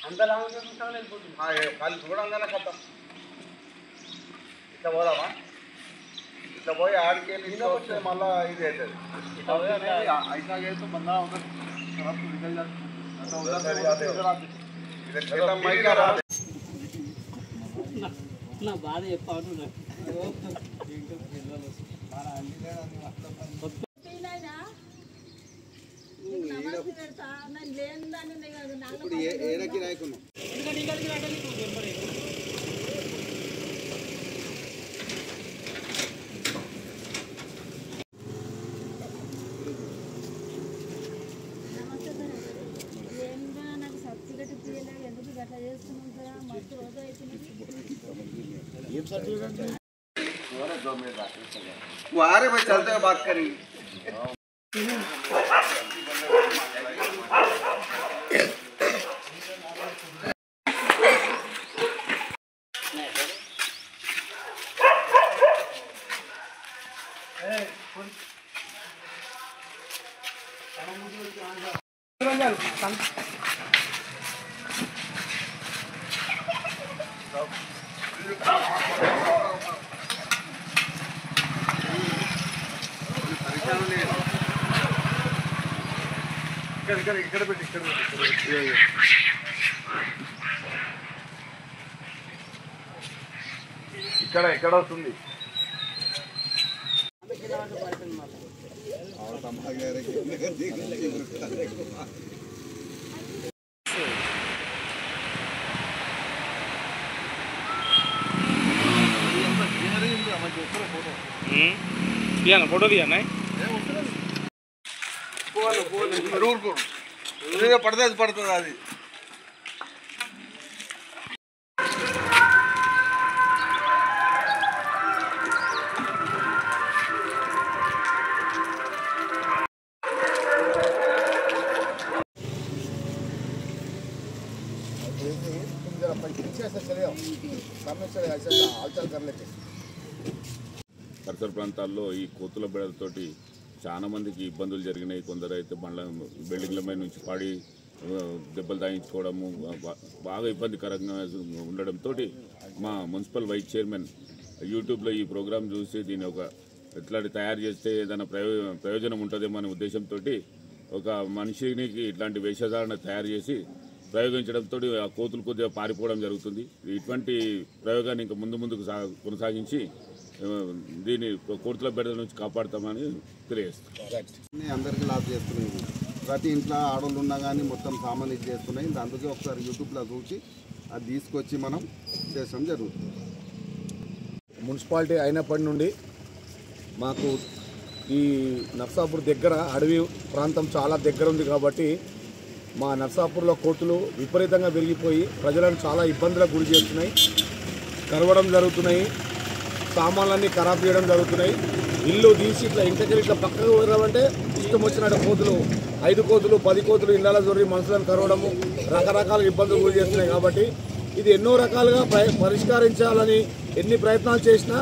వాళ్ళు చూడంగానే కథం ఇట్లా పోదామా ఇట్లా పోయి ఆడికి వెళ్ళి వస్తే మళ్ళీ ఇది అవుతుంది ऐसा गए तो बंदा उधर तरफ निकल जाता ना बात చెప్పాను वो आ रहे भाई चलते हुए बात करेंगे ఇక్కడ వస్తుంది फोटो दिया ना పడుతుంది అది పరిసర ప్రాంతాల్లో ఈ కోతుల బెడలతోటి చాలా మందికి ఇబ్బందులు జరిగినాయి. కొందరు అయితే బిల్డింగ్ల మీద నుంచి పడి దెబ్బలు తాగించుకోవడము బాగా ఇబ్బందికరంగా ఉండడంతో మా మున్సిపల్ వైస్ చైర్మన్ యూట్యూబ్లో ఈ ప్రోగ్రాం చూసి దీన్ని ఒక ఇట్లాంటి తయారు చేస్తే ఏదైనా ప్రయోజనం ఉంటుందేమో అనే ఉద్దేశంతో ఒక మనిషికి ఇట్లాంటి వేషధారణ తయారు చేసి ప్రయోగించడంతో ఆ కోతులు కొద్దిగా పారిపోవడం జరుగుతుంది. ఇటువంటి ప్రయోగాన్ని ఇంకా ముందుకు కొనసాగించి దీన్ని కోతుల బెడల నుంచి కాపాడుతామని తెలియజేస్తాం. అందరికీ లాభ చేస్తున్నాయి. ప్రతి ఇంట్లో ఆడవాళ్ళు ఉన్నా కానీ మొత్తం సామాన్ ఇది చేస్తున్నాయి. అందుకే ఒకసారి యూట్యూబ్లో చూసి అది తీసుకొచ్చి మనం చేసడం జరుగుతుంది. మున్సిపాలిటీ అయినప్పటి నుండి మాకు ఈ నర్సాపూర్ దగ్గర అడవి ప్రాంతం చాలా దగ్గర ఉంది కాబట్టి మా నర్సాపూర్లో కోతులు విపరీతంగా పెరిగిపోయి ప్రజలను చాలా ఇబ్బందులకు గురి చేస్తున్నాయి. కరవడం జరుగుతున్నాయి, సామాన్లన్నీ ఖరాబ్ చేయడం జరుగుతున్నాయి. ఇల్లు తీసి ఇట్లా ఇంటికి ఇట్లా పక్కకు పోయామంటే ఇష్టం వచ్చినట్టు కోతులు 5 కోతులు 10 కోతులు ఇళ్ళలో దొరికి మనుషులను కరవడము రకరకాల ఇబ్బందులు గురి చేస్తున్నాయి. కాబట్టి ఇది ఎన్నో రకాలుగా పరిష్కరించాలని ఎన్ని ప్రయత్నాలు చేసినా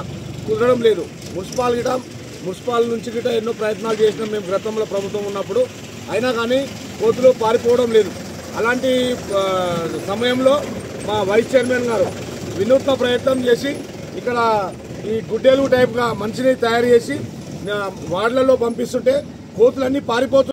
కుదరడం లేదు. మున్సిపాల్ నుంచి గిట ఎన్నో ప్రయత్నాలు చేసినాం మేము గతంలో ప్రభుత్వం ఉన్నప్పుడు, అయినా కానీ కోతులు పారిపోవడం లేదు. అలాంటి సమయంలో మా వైస్ చైర్మన్ గారు వినూత్న ప్రయత్నం చేసి ఇక్కడ ఈ గుడ్డేలు టైప్గా మంచిని తయారు చేసి వార్డులలో పంపిస్తుంటే కోతులన్నీ పారిపోతున్నాయి.